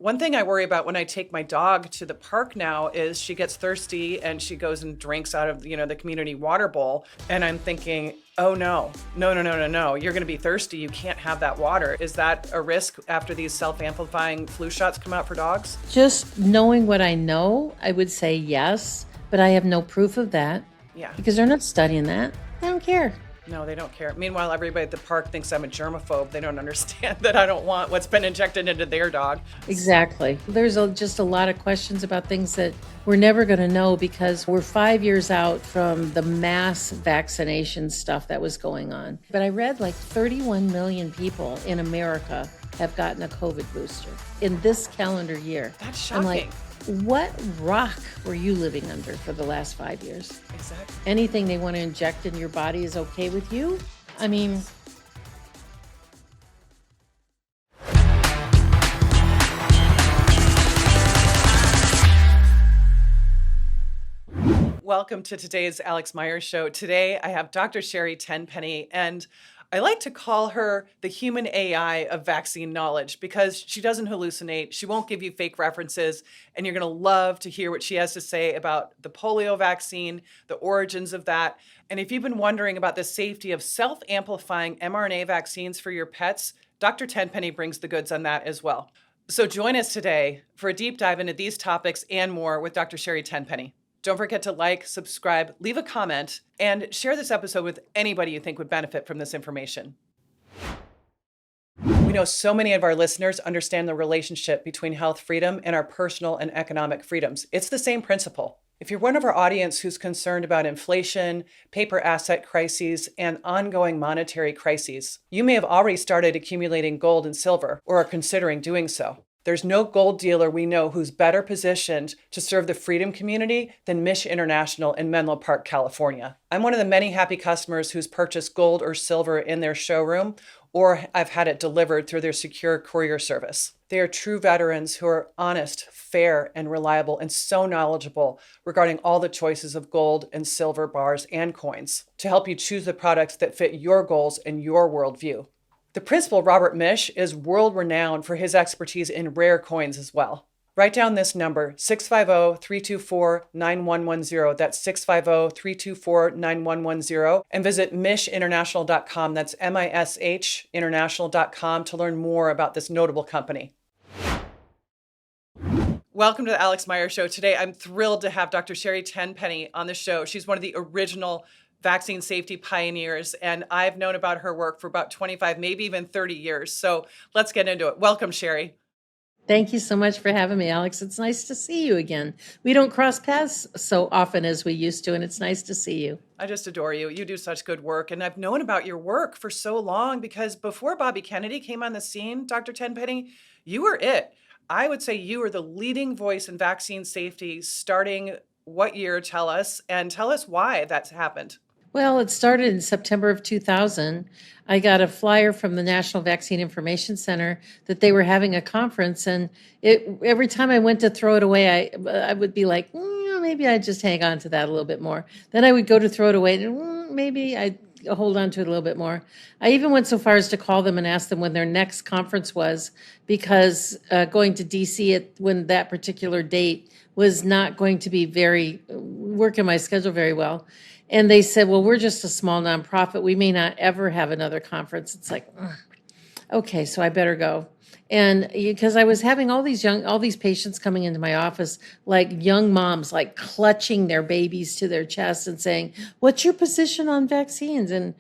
One thing I worry about when I take my dog to the park now is she gets thirsty and she goes and drinks out of, the community water bowl. And I'm thinking, oh no, no, no, no, no, no. You're going to be thirsty. You can't have that water. Is that a risk after these self-amplifying flu shots come out for dogs? Just knowing what I know, I would say yes, but I have no proof of that. Yeah. Because they're not studying that. They don't care. No, they don't care. Meanwhile, everybody at the park thinks I'm a germaphobe. They don't understand that I don't want what's been injected into their dog. Exactly. There's just a lot of questions about things that we're never going to know because we're 5 years out from the mass vaccination stuff that was going on. But I read like 31 million people in America have gotten a COVID booster in this calendar year. That's shocking. I'm like, what rock were you living under for the last 5 years? Exactly. Anything they want to inject in your body is okay with you? I mean, Welcome to today's Alix Mayer Show. Today, I have Dr. Sherri Tenpenny, and I like to call her the human AI of vaccine knowledge because she doesn't hallucinate. She won't give you fake references, and you're going to love to hear what she has to say about the polio vaccine, the origins of that. And if you've been wondering about the safety of self-amplifying mRNA vaccines for your pets, Dr. Tenpenny brings the goods on that as well. So join us today for a deep dive into these topics and more with Dr. Sherri Tenpenny. Don't forget to like, subscribe, leave a comment, and share this episode with anybody you think would benefit from this information. We know so many of our listeners understand the relationship between health freedom and our personal and economic freedoms. It's the same principle. If you're one of our audience who's concerned about inflation, paper asset crises, and ongoing monetary crises, you may have already started accumulating gold and silver or are considering doing so. There's no gold dealer we know who's better positioned to serve the freedom community than Mish International in Menlo Park, California. I'm one of the many happy customers who's purchased gold or silver in their showroom, or I've had it delivered through their secure courier service. They are true veterans who are honest, fair, and reliable, and so knowledgeable regarding all the choices of gold and silver bars and coins to help you choose the products that fit your goals and your worldview. The principal, Robert Mish, is world-renowned for his expertise in rare coins as well. Write down this number, 650-324-9110. That's 650-324-9110. And visit mishinternational.com. That's MISH international.com to learn more about this notable company. Welcome to the Alix Mayer Show. Today, I'm thrilled to have Dr. Sherri Tenpenny on the show. She's one of the original vaccine safety pioneers, and I've known about her work for about 25, maybe even 30 years. So let's get into it. Welcome, Sherri. Thank you so much for having me, Alix. It's nice to see you again. We don't cross paths so often as we used to, and it's nice to see you. I just adore you. You do such good work, and I've known about your work for so long because before Bobby Kennedy came on the scene, Dr. Tenpenny, you were it. I would say you were the leading voice in vaccine safety starting what year? Tell us, and tell us why that's happened. Well, it started in September of 2000. I got a flyer from the National Vaccine Information Center that they were having a conference, and every time I went to throw it away, I would be like, maybe I'd just hang on to that a little bit more. Then I would go to throw it away, and maybe I'd hold on to it a little bit more. I even went so far as to call them and ask them when their next conference was, because going to DC when that particular date was not going to be working my schedule very well. And they said, well, we're just a small nonprofit. We may not ever have another conference. It's like, okay, so I better go. And because I was having all these patients coming into my office, like young moms, like clutching their babies to their chests and saying, what's your position on vaccines? And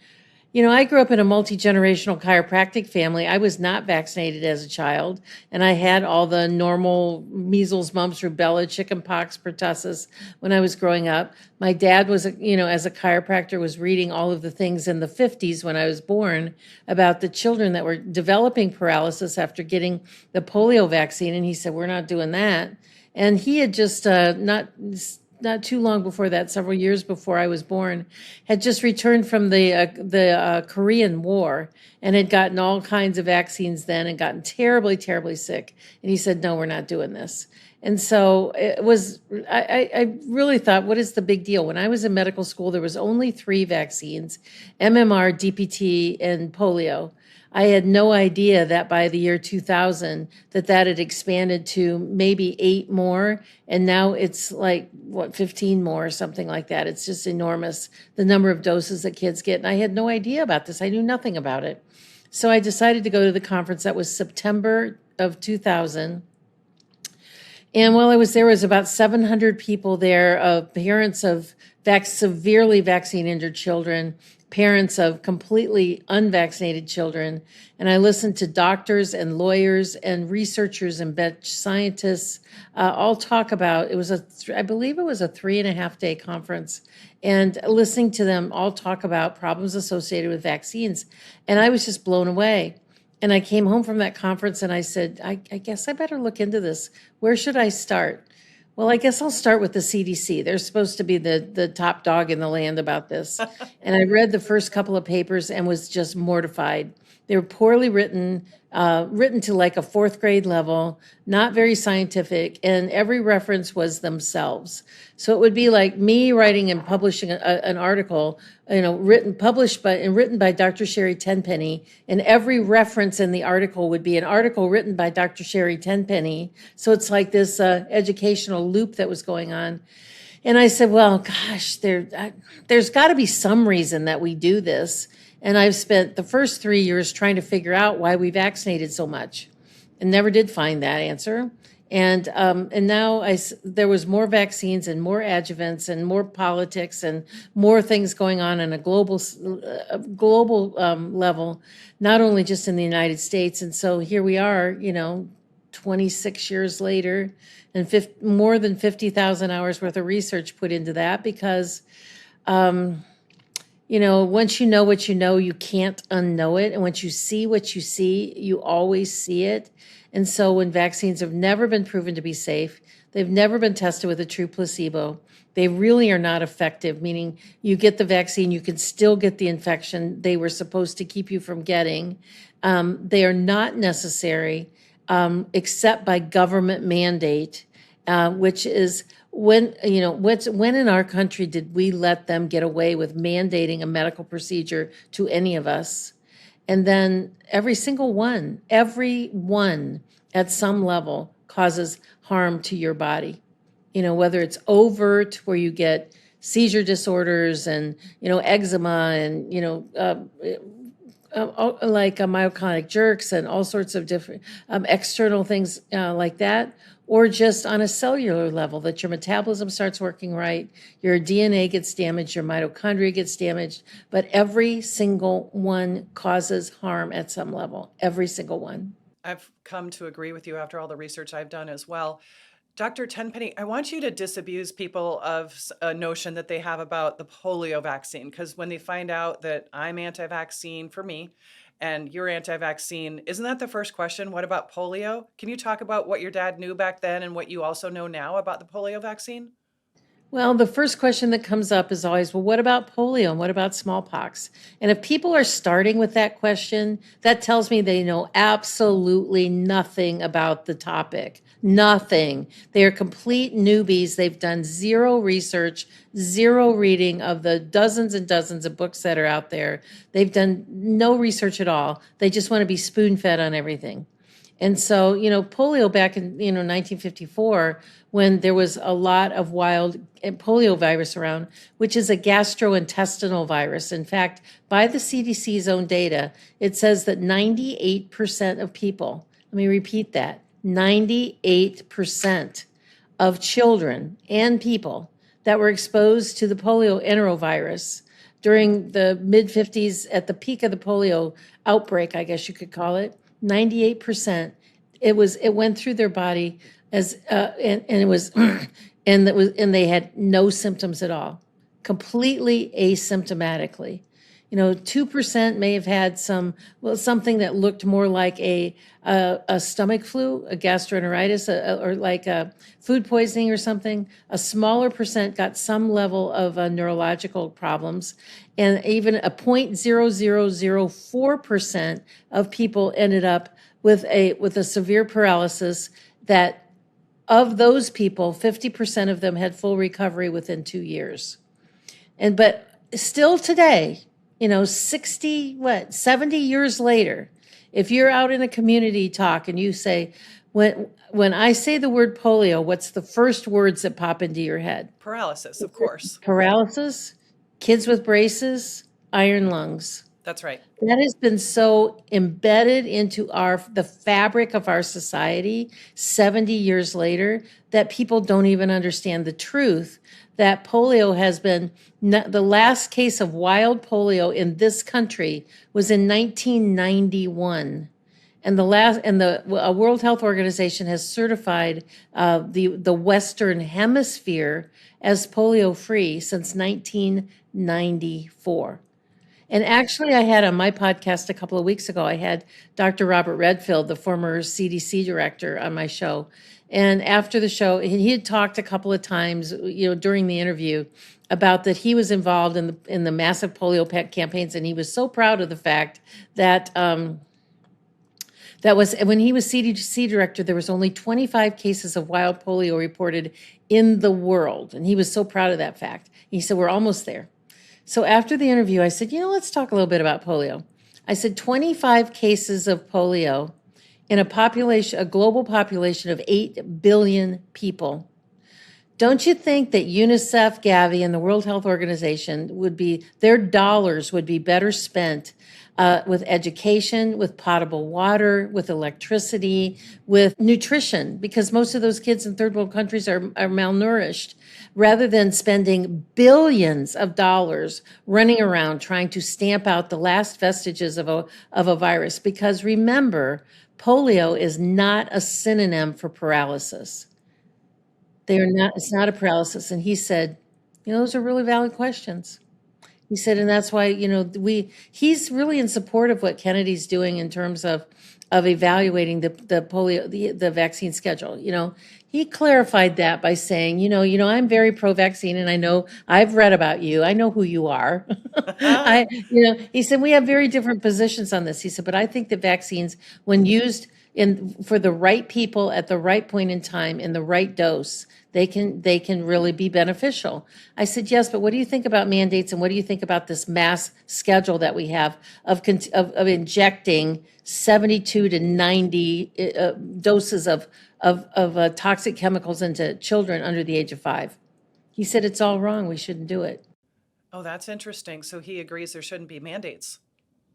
I grew up in a multi-generational chiropractic family. I was not vaccinated as a child, and I had all the normal measles, mumps, rubella, chickenpox, pertussis when I was growing up. My dad was, as a chiropractor, was reading all of the things in the 50s when I was born about the children that were developing paralysis after getting the polio vaccine, and he said, we're not doing that. And he had just not too long before that, several years before I was born, had just returned from the Korean War and had gotten all kinds of vaccines then and gotten terribly, terribly sick. And he said, no, we're not doing this. And so I really thought, what is the big deal? When I was in medical school, there was only 3 vaccines, MMR, DPT, and polio. I had no idea that by the year 2000 that had expanded to maybe 8 more, and now it's like, 15 more or something like that. It's just enormous, the number of doses that kids get. And I had no idea about this. I knew nothing about it. So I decided to go to the conference. That was September of 2000. And while I was there, was about 700 people there, parents of severely vaccine-injured children, parents of completely unvaccinated children. And I listened to doctors and lawyers and researchers and bench scientists all talk about, I believe it was a 3.5-day conference, and listening to them all talk about problems associated with vaccines. And I was just blown away. And I came home from that conference and I said, I guess I better look into this. Where should I start? Well, I guess I'll start with the CDC. They're supposed to be the top dog in the land about this. And I read the first couple of papers and was just mortified. They were poorly written, written to like a 4th grade level, not very scientific, and every reference was themselves. So it would be like me writing and publishing an article, written by Dr. Sherri Tenpenny, and every reference in the article would be an article written by Dr. Sherri Tenpenny. So it's like this educational loop that was going on. And I said, well, gosh, there's got to be some reason that we do this. And I've spent the first 3 years trying to figure out why we vaccinated so much and never did find that answer. And now there was more vaccines and more adjuvants and more politics and more things going on a global level, not only just in the United States. And so here we are, 26 years later, and more than 50,000 hours worth of research put into that because once you know what you know, you can't unknow it. And once you see what you see, you always see it. And so when vaccines have never been proven to be safe, they've never been tested with a true placebo, they really are not effective, meaning you get the vaccine, you can still get the infection they were supposed to keep you from getting. They are not necessary except by government mandate, which is when in our country did we let them get away with mandating a medical procedure to any of us? And then every one at some level causes harm to your body. Whether it's overt where you get seizure disorders and, eczema and, like myoclonic jerks and all sorts of different external things like that, or just on a cellular level that your metabolism starts working right, your DNA gets damaged, your mitochondria gets damaged, but every single one causes harm at some level, every single one. I've come to agree with you after all the research I've done as well. Dr. Tenpenny, I want you to disabuse people of a notion that they have about the polio vaccine, because when they find out that I'm anti-vaccine for me and you're anti-vaccine, isn't that the first question? What about polio? Can you talk about what your dad knew back then and what you also know now about the polio vaccine? Well, the first question that comes up is always, well, what about polio and what about smallpox? And if people are starting with that question, that tells me they know absolutely nothing about the topic. Nothing. They are complete newbies. They've done zero research, zero reading of the dozens and dozens of books that are out there. They've done no research at all. They just want to be spoon-fed on everything. And so, polio back in, 1954, when there was a lot of wild polio virus around, which is a gastrointestinal virus. In fact, by the CDC's own data, it says that 98% of people, let me repeat that, 98% of children and people that were exposed to the polio enterovirus during the mid-50s at the peak of the polio outbreak, I guess you could call it, 98%. It went through their body as and they had no symptoms at all, completely asymptomatically. 2% may have had something that looked more like a stomach flu, a gastroenteritis, or like a food poisoning or something. A smaller percent got some level of neurological problems, and even a 0.0004% of people ended up with a severe paralysis. That of those people, 50% of them had full recovery within 2 years. But still today, 70 years later, If you're out in a community talk and you say, when I say the word polio, what's the first words that pop into your head? Paralysis, of course. Paralysis, kids with braces, iron lungs. That's right. That has been so embedded into the fabric of our society 70 years later that people don't even understand the truth that polio has been. The last case of wild polio in this country was in 1991. And the World Health Organization has certified the Western Hemisphere as polio free since 1994. And actually, I had on my podcast a couple of weeks ago, I had Dr. Robert Redfield, the former CDC director, on my show. And after the show, he had talked a couple of times, during the interview, about that he was involved in the massive polio campaigns, and he was so proud of the fact that that was when he was CDC director. There was only 25 cases of wild polio reported in the world, and he was so proud of that fact. He said, "We're almost there." So after the interview, I said, let's talk a little bit about polio. I said 25 cases of polio in a global population of 8 billion people. Don't you think that UNICEF, Gavi, and the World Health Organization their dollars would be better spent with education, with potable water, with electricity, with nutrition, because most of those kids in third world countries are malnourished, rather than spending billions of dollars running around trying to stamp out the last vestiges of a virus? Because remember, polio is not a synonym for paralysis. It's not a paralysis. And he said, those are really valid questions. He said, and that's why, he's really in support of what Kennedy's doing in terms of evaluating the polio, the vaccine schedule. He clarified that by saying, I'm very pro-vaccine, and I know I've read about you. I know who you are. He said, we have very different positions on this. He said, but I think that vaccines, when used for the right people at the right point in time in the right dose, they can really be beneficial. I said, yes, but what do you think about mandates, and what do you think about this mass schedule that we have of injecting 72 to 90 doses of toxic chemicals into children under the age of 5? He said, it's all wrong. We shouldn't do it. Oh, that's interesting. So he agrees there shouldn't be mandates.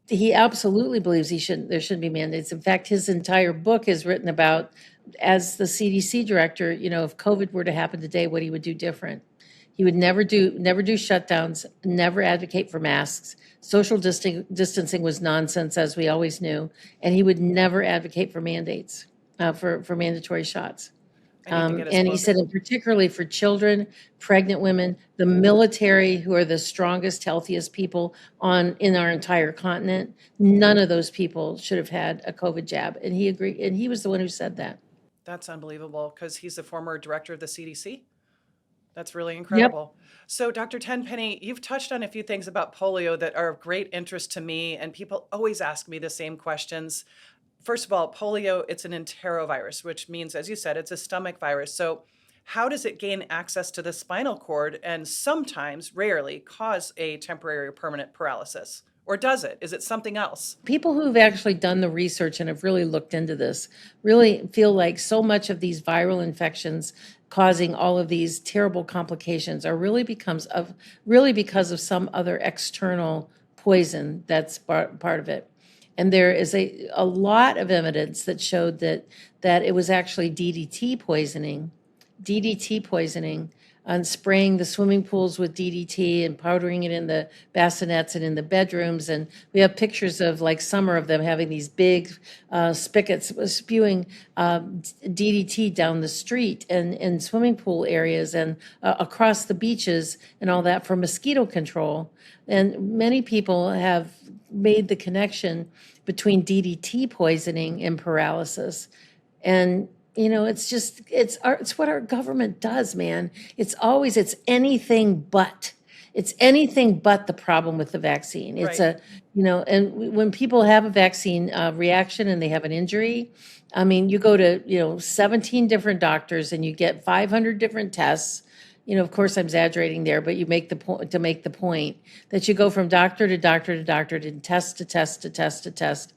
He absolutely believes there shouldn't be mandates. In fact, his entire book is written about, as the CDC director, if COVID were to happen today, what he would do different. He would never do shutdowns, never advocate for masks. Social distancing was nonsense, as we always knew, and he would never advocate for mandates, for mandatory shots. And he said, and particularly for children, pregnant women, the military, who are the strongest, healthiest people in our entire continent, none of those people should have had a COVID jab. And he agreed, and he was the one who said that. That's unbelievable, because he's the former director of the CDC. That's really incredible. Yep. So, Dr. Tenpenny, you've touched on a few things about polio that are of great interest to me, and people always ask me the same questions. First of all, polio, it's an enterovirus, which means, as you said, it's a stomach virus. So how does it gain access to the spinal cord and sometimes, rarely, cause a temporary or permanent paralysis? Or does it? Is it something else? People who've actually done the research and have really looked into this really feel like so much of these viral infections causing all of these terrible complications are really because of some other external poison that's part of it. And there is a lot of evidence that showed that it was actually DDT poisoning, and spraying the swimming pools with DDT and powdering it in the bassinets and in the bedrooms. And we have pictures of summer of them having these big spigots spewing DDT down the street and in swimming pool areas and across the beaches and all that for mosquito control. And many people have made the connection between DDT poisoning and paralysis. And it's what our government does, man. It's anything but the problem with the vaccine. It's right. And when people have a vaccine reaction and they have an injury, you go to 17 different doctors and you get 500 different tests. Of course, I'm exaggerating there, but you make the point that you go from doctor to doctor to doctor, to test to test to test to test.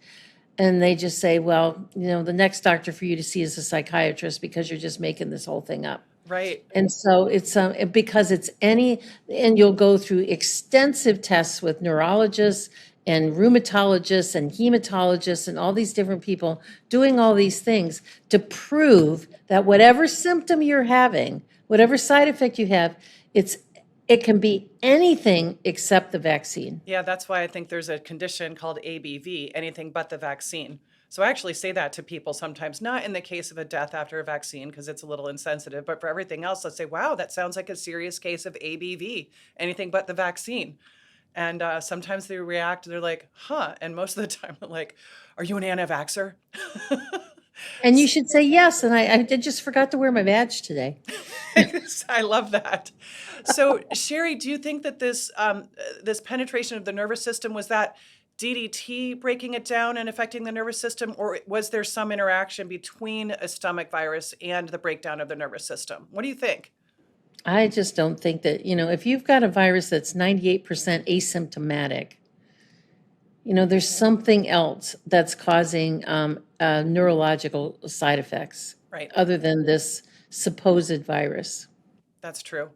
And they just say, well, the next doctor for you to see is a psychiatrist because you're just making this whole thing up. Right. And so it's because it's and you'll go through extensive tests with neurologists and rheumatologists and hematologists and all these different people doing all these things to prove that whatever symptom you're having, whatever side effect you have, it can be anything except the vaccine. Yeah, that's why I think there's a condition called ABV, anything but the vaccine. So I actually say that to people sometimes, not in the case of a death after a vaccine, because it's a little insensitive, but for everything else, let's say, wow, that sounds like a serious case of ABV, anything but the vaccine. And sometimes they react and they're like, huh. And most of the time, they're like, are you an anti-vaxxer? And you should say yes. And I just forgot to wear my badge today. I love that. So, Sherri, do you think that this penetration of the nervous system, was that DDT breaking it down and affecting the nervous system, or was there some interaction between a stomach virus and the breakdown of the nervous system? What do you think? I just don't think that, if you've got a virus that's 98% asymptomatic, there's something else that's causing neurological side effects Right. other than this supposed virus. That's true.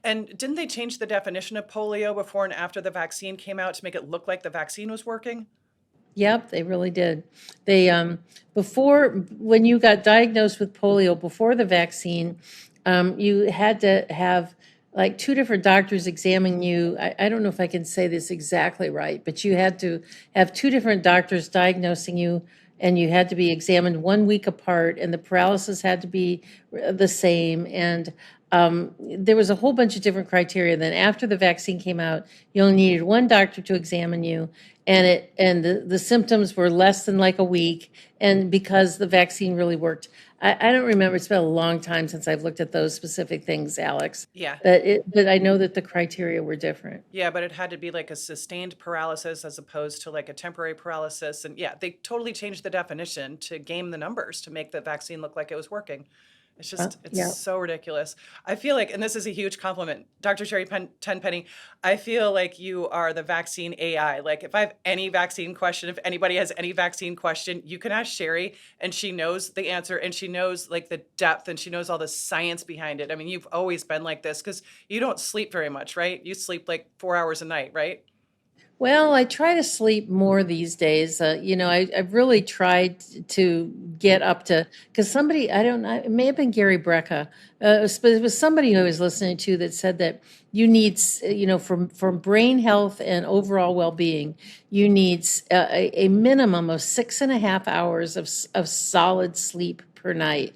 And didn't they change the definition of polio before and after the vaccine came out to make it look like the vaccine was working? Yep, they really did. They before, when you got diagnosed with polio before the vaccine, you had to have like two different doctors examine you. I don't know if I can say this exactly right, but you had to have two different doctors diagnosing you, and you had to be examined 1 week apart, and the paralysis had to be the same. And there was a whole bunch of different criteria. Then after the vaccine came out, you only needed one doctor to examine you, and the symptoms were less than like a week, and because the vaccine really worked. I don't remember. It's been a long time since I've looked at those specific things, Alex. Yeah. But I know that the criteria were different. Yeah, but it had to be like a sustained paralysis as opposed to like a temporary paralysis. And yeah, they totally changed the definition to game the numbers to make the vaccine look like it was working. It's just, it's Yeah. so ridiculous. I feel like, and this is a huge compliment, Dr. Sherri Tenpenny, I feel like you are the vaccine AI. Like if I have any vaccine question, if anybody has any vaccine question, you can ask Sherri and she knows the answer and she knows like the depth and she knows all the science behind it. I mean, you've always been like this because you don't sleep very much, right? You sleep like 4 hours a night, right? Well, I try to sleep more these days. I've really tried to get up to, because somebody, I don't know, it may have been Gary Brecka, but it was somebody who I was listening to that said that you need, for brain health and overall well-being, you need a minimum of 6.5 hours of solid sleep per night.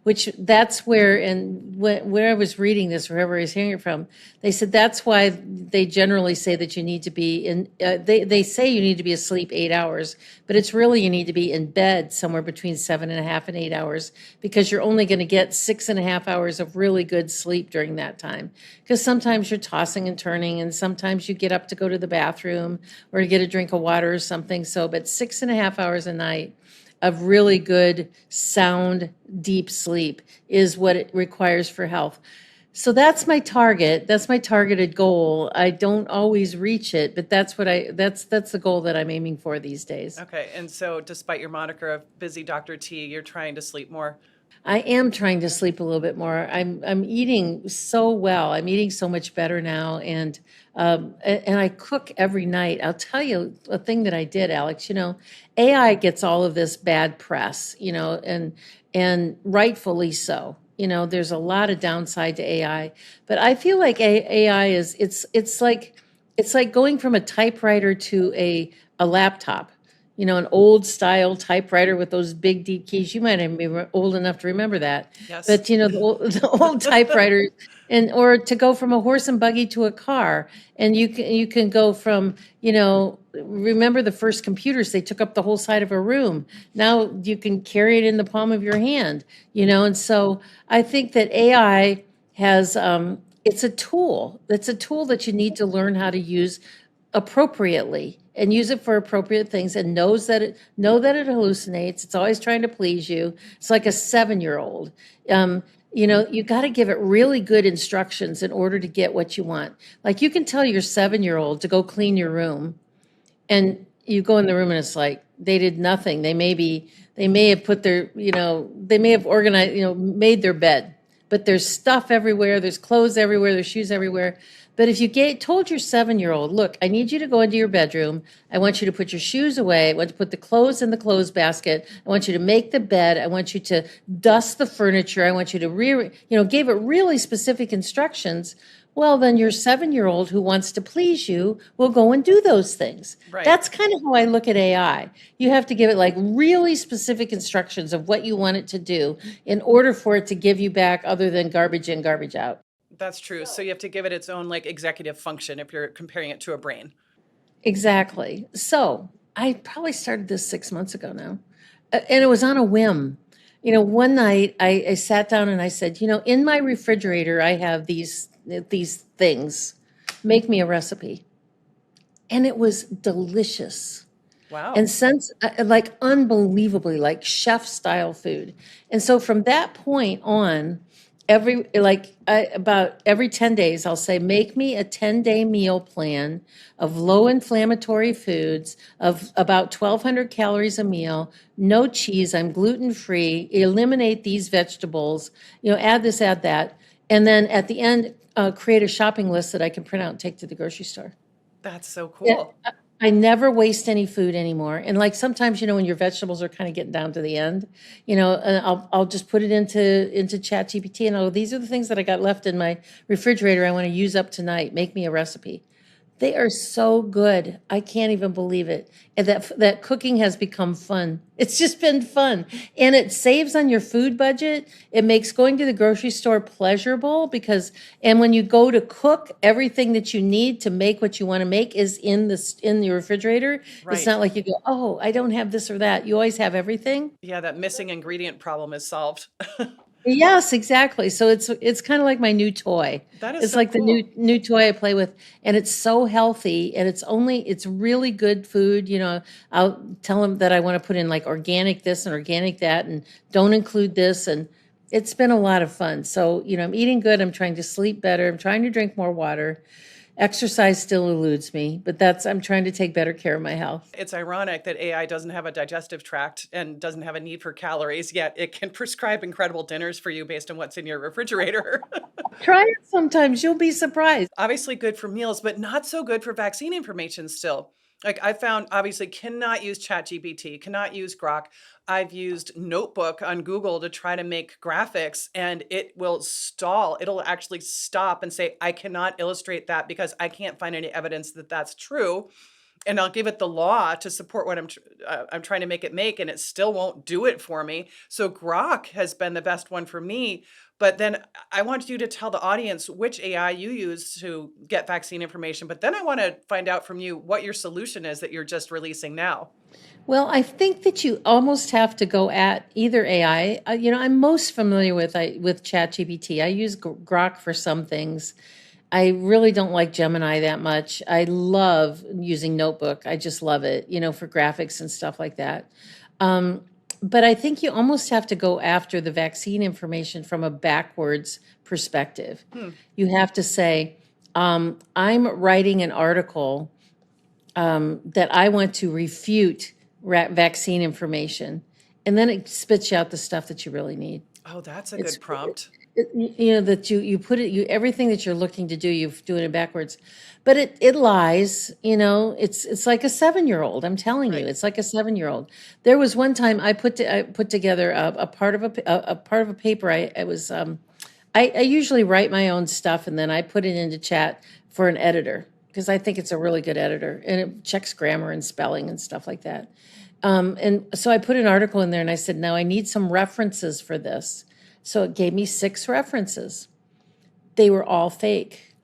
Which that's where, and where I was reading this, wherever I was hearing it from, they said that's why they generally say that you need to be in, they say you need to be asleep 8 hours, but it's really you need to be in bed somewhere between 7.5 and 8 hours, because you're only going to get 6.5 hours of really good sleep during that time. Because sometimes you're tossing and turning, and sometimes you get up to go to the bathroom or to get a drink of water or something. So, but 6.5 hours a night of really good, sound, deep sleep is what it requires for health. So that's my target. That's my targeted goal. I don't always reach it, but that's the goal that I'm aiming for these days. Okay. And so despite your moniker of busy Dr. T, you're trying to sleep more. I am trying to sleep a little bit more. I'm eating so well. I'm eating so much better now, and I cook every night. I'll tell you a thing that I did, Alex. AI gets all of this bad press, and rightfully so. There's a lot of downside to AI, but I feel like AI it's like going from a typewriter to a laptop. An old style typewriter with those big deep keys. You might even be old enough to remember that. Yes. But the old typewriter, or to go from a horse and buggy to a car, and you can go from remember the first computers, they took up the whole side of a room. Now you can carry it in the palm of your hand. And so I think that AI has it's a tool. It's a tool that you need to learn how to use appropriately and use it for appropriate things, and know that it hallucinates. It's always trying to please you. It's like a 7-year-old. You got to give it really good instructions in order to get what you want. Like you can tell your 7-year-old to go clean your room, and you go in the room and it's like they did nothing. They may have put their, they may have organized, made their bed, but there's stuff everywhere. There's clothes everywhere. There's shoes everywhere. But if you told your 7-year-old, look, I need you to go into your bedroom. I want you to put your shoes away. I want to put the clothes in the clothes basket. I want you to make the bed. I want you to dust the furniture. I want you to gave it really specific instructions. Well, then your 7-year-old who wants to please you will go and do those things. Right. That's kind of how I look at AI. You have to give it like really specific instructions of what you want it to do in order for it to give you back other than garbage in, garbage out. That's true. So you have to give it its own like executive function if you're comparing it to a brain. Exactly. So I probably started this 6 months ago now, and it was on a whim. One night I sat down and I said, in my refrigerator, I have these things. Make me a recipe. And it was delicious. Wow. And since like unbelievably like chef style food. And so from that point on, about every 10 days, I'll say, make me a 10-day meal plan of low inflammatory foods of about 1,200 calories a meal, no cheese, I'm gluten free, eliminate these vegetables, add this, add that. And then at the end, create a shopping list that I can print out and take to the grocery store. That's so cool. Yeah, I never waste any food anymore. And like sometimes, when your vegetables are kind of getting down to the end, and I'll just put it into ChatGPT and these are the things that I got left in my refrigerator I want to use up tonight. Make me a recipe. They are so good. I can't even believe it. And that cooking has become fun. It's just been fun. And it saves on your food budget. It makes going to the grocery store pleasurable and when you go to cook, everything that you need to make what you want to make is in your refrigerator. Right. It's not like you go, oh, I don't have this or that. You always have everything. Yeah, that missing ingredient problem is solved. Yes, exactly. So it's kind of like my new toy. That is It's so like cool. the new toy I play with, and it's so healthy, and it's really good food. I'll tell them that I want to put in like organic this and organic that, and don't include this, and it's been a lot of fun. So I'm eating good. I'm trying to sleep better. I'm trying to drink more water. Exercise still eludes me, but I'm trying to take better care of my health. It's ironic that AI doesn't have a digestive tract and doesn't have a need for calories, yet it can prescribe incredible dinners for you based on what's in your refrigerator. Try it sometimes. You'll be surprised. Obviously good for meals, but not so good for vaccine information still. Like I found, obviously cannot use ChatGPT, cannot use Grok. I've used Notebook on Google to try to make graphics and it will stall. It'll actually stop and say, I cannot illustrate that because I can't find any evidence that that's true. And I'll give it the law to support what I'm trying to make it make, and it still won't do it for me. So Grok has been the best one for me. But then I want you to tell the audience which AI you use to get vaccine information. But then I want to find out from you what your solution is that you're just releasing now. Well, I think that you almost have to go at either AI. I'm most familiar with ChatGPT. I use Grok for some things. I really don't like Gemini that much. I love using Notebook. I just love it, for graphics and stuff like that. But I think you almost have to go after the vaccine information from a backwards perspective. You have to say, I'm writing an article that I want to refute vaccine information. And then it spits you out the stuff that you really need. Oh, that's a good prompt. That you put it, everything that you're looking to do, you do it backwards, but it lies. It's like a 7-year-old. I'm telling you, it's like a 7-year-old. There was one time I put together a part of a paper. I usually write my own stuff and then I put it into chat for an editor because I think it's a really good editor and it checks grammar and spelling and stuff like that. And so I put an article in there and I said, now I need some references for this. So it gave me 6 references. They were all fake,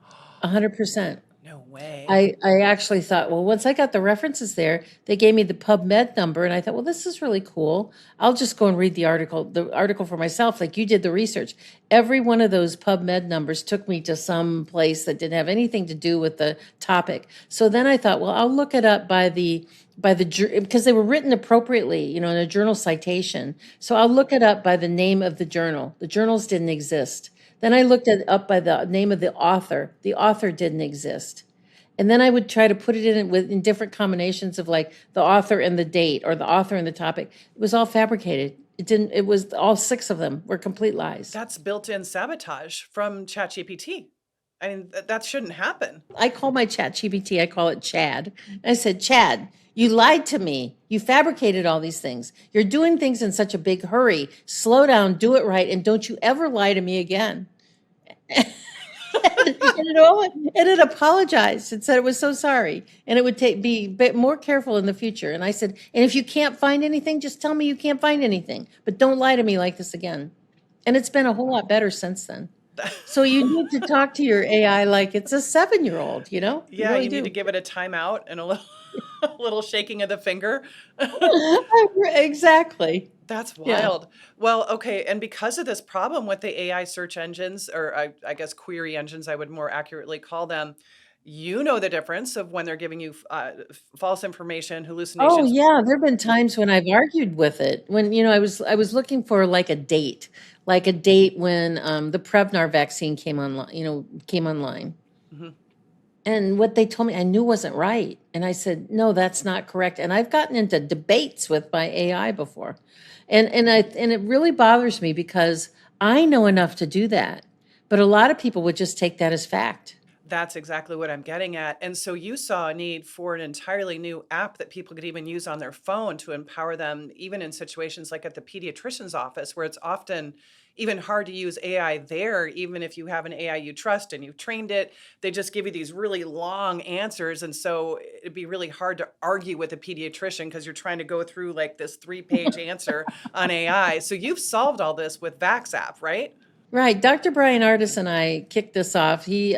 100%. No way. I actually thought, well, once I got the references there, they gave me the PubMed number, and I thought, well, this is really cool. I'll just go and read the article for myself, like you did the research. Every one of those PubMed numbers took me to some place that didn't have anything to do with the topic. So then I thought, well, I'll look it up by the because they were written appropriately, in a journal citation. So I'll look it up by the name of the journal. The journals didn't exist. Then I looked it up by the name of the author. The author didn't exist. And then I would try to put it in different combinations of like the author and the date or the author and the topic. It was all fabricated. It was all 6 of them were complete lies. That's built-in sabotage from ChatGPT. I mean, that shouldn't happen. I call my chat GPT, I call it Chad. I said, Chad, you lied to me. You fabricated all these things. You're doing things in such a big hurry. Slow down, do it right, and don't you ever lie to me again. And it apologized and said it was so sorry. And it would be a bit more careful in the future. And I said, and if you can't find anything, just tell me you can't find anything. But don't lie to me like this again. And it's been a whole lot better since then. So you need to talk to your AI like it's a 7-year-old, you know? Yeah, really you need do. to give it a timeout and a little, a little shaking of the finger. Exactly. That's Yeah. wild. Well, okay, and because of this problem with the AI search engines, or I guess query engines, I would more accurately call them, you know the difference of when they're giving you false information, Oh hallucinations. yeah, there've been times when I've argued with it. When, I was looking for like a date when the Prevnar vaccine came online. Mhm. And what they told me, I knew wasn't right. And I said, no, that's not correct. And I've gotten into debates with my AI before. And it really bothers me because I know enough to do that. But a lot of people would just take that as fact. That's exactly what I'm getting at. And so you saw a need for an entirely new app that people could even use on their phone to empower them, even in situations like at the pediatrician's office, where it's often even hard to use AI there, even if you have an AI you trust and you've trained it. They just give you these really long answers. And so it'd be really hard to argue with a pediatrician because you're trying to go through like this 3-page answer on AI. So you've solved all this with VaxApp, right? Right. Dr. Brian Ardis and I kicked this off. He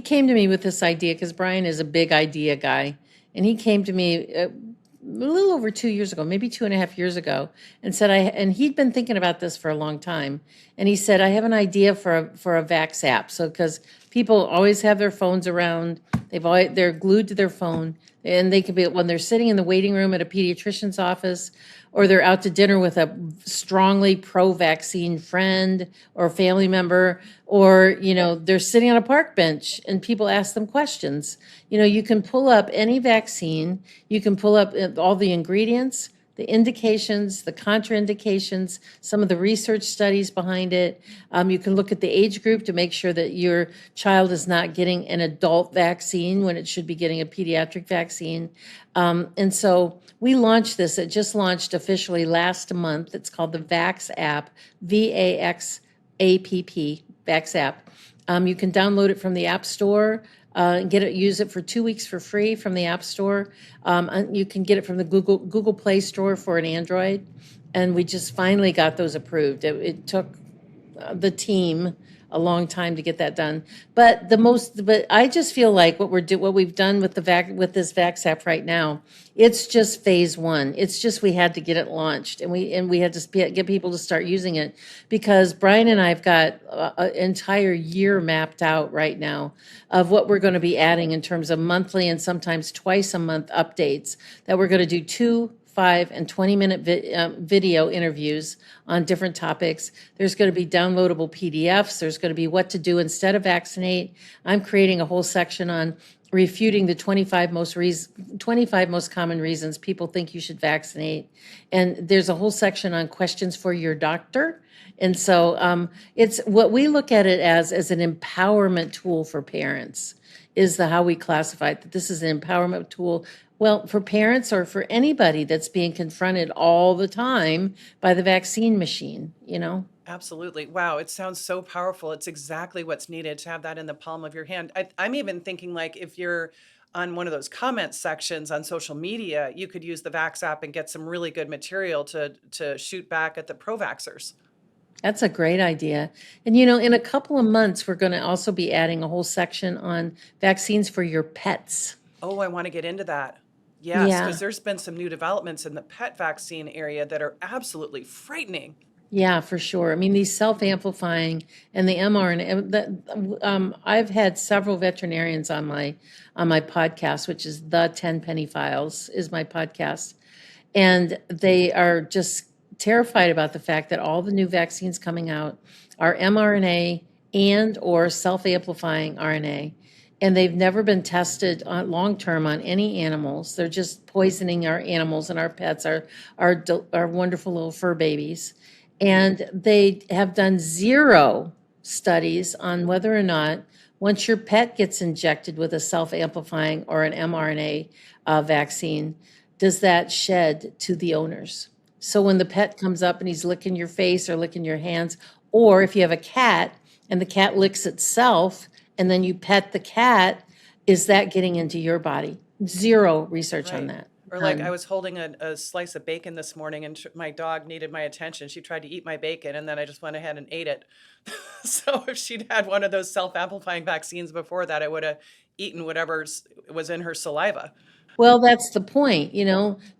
came to me with this idea because Brian is a big idea guy. And he came to me a little over 2 years ago, maybe 2.5 years ago, and said, and he'd been thinking about this for a long time. And he said, I have an idea for a Vax app. So, because people always have their phones around, they're glued to their phone, and they can be, when they're sitting in the waiting room at a pediatrician's office, or they're out to dinner with a strongly pro-vaccine friend or family member, or they're sitting on a park bench and people ask them questions. You can pull up any vaccine, you can pull up all the ingredients, the indications, the contraindications, some of the research studies behind it. You can look at the age group to make sure that your child is not getting an adult vaccine when it should be getting a pediatric vaccine. And so we launched this. It just launched officially last month. It's called the VaxApp, VaxApp, VaxApp. You can download it from the App Store. And use it for 2 weeks for free from the App Store. You can get it from the Google Play Store for an Android. And we just finally got those approved. It took the team a long time to get that done. But I just feel like what we've done with this VaxApp right now, it's just phase 1. It's just we had to get it launched, and we had to get people to start using it, because Brian and I've got an entire year mapped out right now of what we're going to be adding in terms of monthly and sometimes twice a month updates, that we're going to do 2, 5, and 20-minute video interviews on different topics. There's going to be downloadable PDFs. There's going to be what to do instead of vaccinate. I'm creating a whole section on refuting the 25 most common reasons people think you should vaccinate. And there's a whole section on questions for your doctor. And so it's what we look at it as an empowerment tool for parents, is how we classify it, that this is an empowerment tool. Well, for parents or for anybody that's being confronted all the time by the vaccine machine, Absolutely. Wow, it sounds so powerful. It's exactly what's needed to have that in the palm of your hand. I'm even thinking like if you're on one of those comment sections on social media, you could use the Vax app and get some really good material to shoot back at the pro-vaxxers. That's a great idea. And, in a couple of months, we're going to also be adding a whole section on vaccines for your pets. Oh, I want to get into that. Yes, Yeah. because there's been some new developments in the pet vaccine area that are absolutely frightening. Yeah, for sure. I mean, these self-amplifying and the mRNA. I've had several veterinarians on my podcast, which is the Tenpenny Files, is my podcast, and they are just terrified about the fact that all the new vaccines coming out are mRNA and or self-amplifying RNA. and they've never been tested on long-term on any animals. They're just poisoning our animals and our pets, our wonderful little fur babies. And they have done zero studies on whether or not once your pet gets injected with a self-amplifying or an mRNA vaccine, does that shed to the owners? So when the pet comes up and he's licking your face or licking your hands, or if you have a cat and the cat licks itself and then you pet the cat, is that getting into your body? Zero research on that. Or like I was holding a slice of bacon this morning and my dog needed my attention. She tried to eat my bacon and then I just went ahead and ate it. So if she'd had one of those self-amplifying vaccines before that, I would have eaten whatever was in her saliva. Well, that's the point,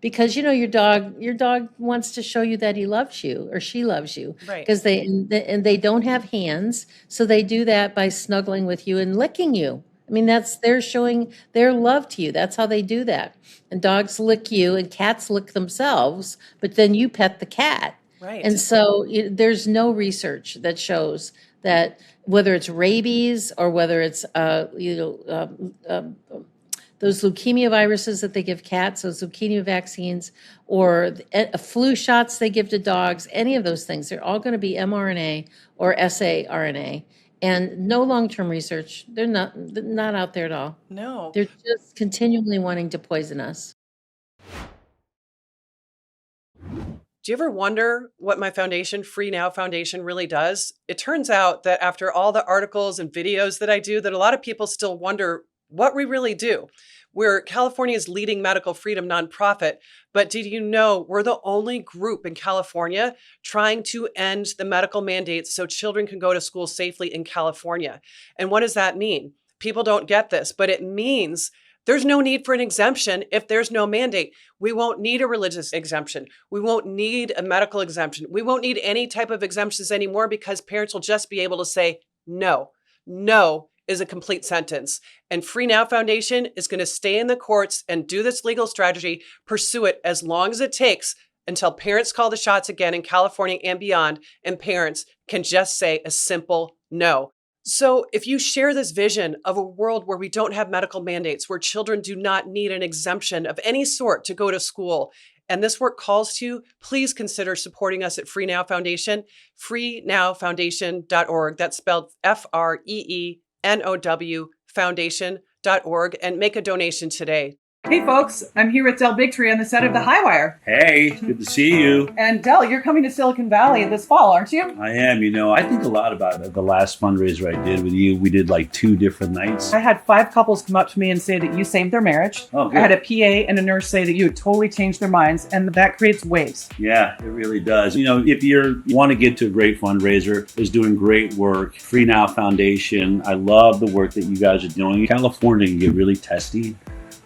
because your dog wants to show you that he loves you or she loves you. Right. Because they don't have hands, so they do that by snuggling with you and licking you. I mean, they're showing their love to you. That's how they do that. And dogs lick you and cats lick themselves, but then you pet the cat. Right. And so there's no research that shows that whether it's rabies or whether it's those leukemia viruses that they give cats, those leukemia vaccines, or flu shots they give to dogs, any of those things, they're all going to be mRNA or saRNA. And no long-term research. They're not out there at all. No. They're just continually wanting to poison us. Do you ever wonder what my foundation, Free Now Foundation, really does? It turns out that after all the articles and videos that I do, that a lot of people still wonder what we really do. We're California's leading medical freedom nonprofit, but did you know we're the only group in California trying to end the medical mandates so children can go to school safely in California? And what does that mean? People don't get this, but it means there's no need for an exemption if there's no mandate. We won't need a religious exemption. We won't need a medical exemption. We won't need any type of exemptions anymore because parents will just be able to say no. No is a complete sentence. And Free Now Foundation is going to stay in the courts and do this legal strategy, pursue it as long as it takes until parents call the shots again in California and beyond, and parents can just say a simple no. So if you share this vision of a world where we don't have medical mandates, where children do not need an exemption of any sort to go to school, and this work calls to you, please consider supporting us at Free Now Foundation, freenowfoundation.org. That's spelled FREENOW foundation.org, and make a donation today. Hey folks, I'm here with Del Bigtree on the set of The Highwire. Hey, good to see you. And Del, you're coming to Silicon Valley this fall, aren't you? I am. I think a lot about it. The last fundraiser I did with you, we did like 2 different nights. I had 5 couples come up to me and say that you saved their marriage. Oh, good. I had a PA and a nurse say that you had totally changed their minds, and that creates waves. Yeah, it really does. If you want to get to a great fundraiser, is doing great work. Free Now Foundation, I love the work that you guys are doing. California can get really testy.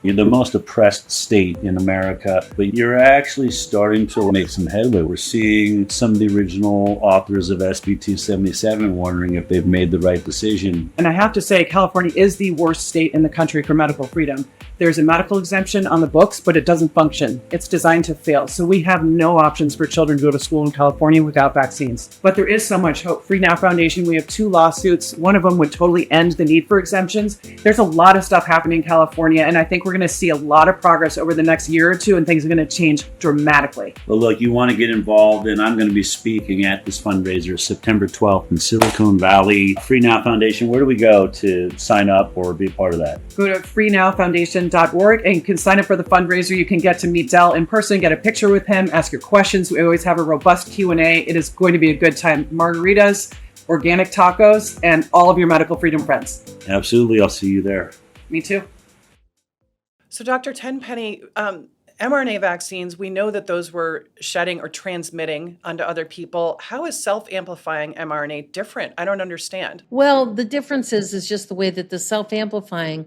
You're the most oppressed state in America, but you're actually starting to make some headway. We're seeing some of the original authors of SB 277 wondering if they've made the right decision. And I have to say, California is the worst state in the country for medical freedom. There's a medical exemption on the books, but it doesn't function. It's designed to fail. So we have no options for children to go to school in California without vaccines. But there is so much hope. Free Now Foundation, we have 2 lawsuits. One of them would totally end the need for exemptions. There's a lot of stuff happening in California, and I think we're going to see a lot of progress over the next year or 2, and things are going to change dramatically. Well, look, you want to get involved, and I'm going to be speaking at this fundraiser September 12th in Silicon Valley. Free Now Foundation, where do we go to sign up or be a part of that? Go to freenowfoundation.org and you can sign up for the fundraiser. You can get to meet Del in person, get a picture with him, ask your questions. We always have a robust Q&A. It is going to be a good time. Margaritas, organic tacos, and all of your medical freedom friends. Absolutely. I'll see you there. Me too. So Dr. Tenpenny, mRNA vaccines, we know that those were shedding or transmitting onto other people. How is self-amplifying mRNA different? I don't understand. Well, the difference is just the way that the self-amplifying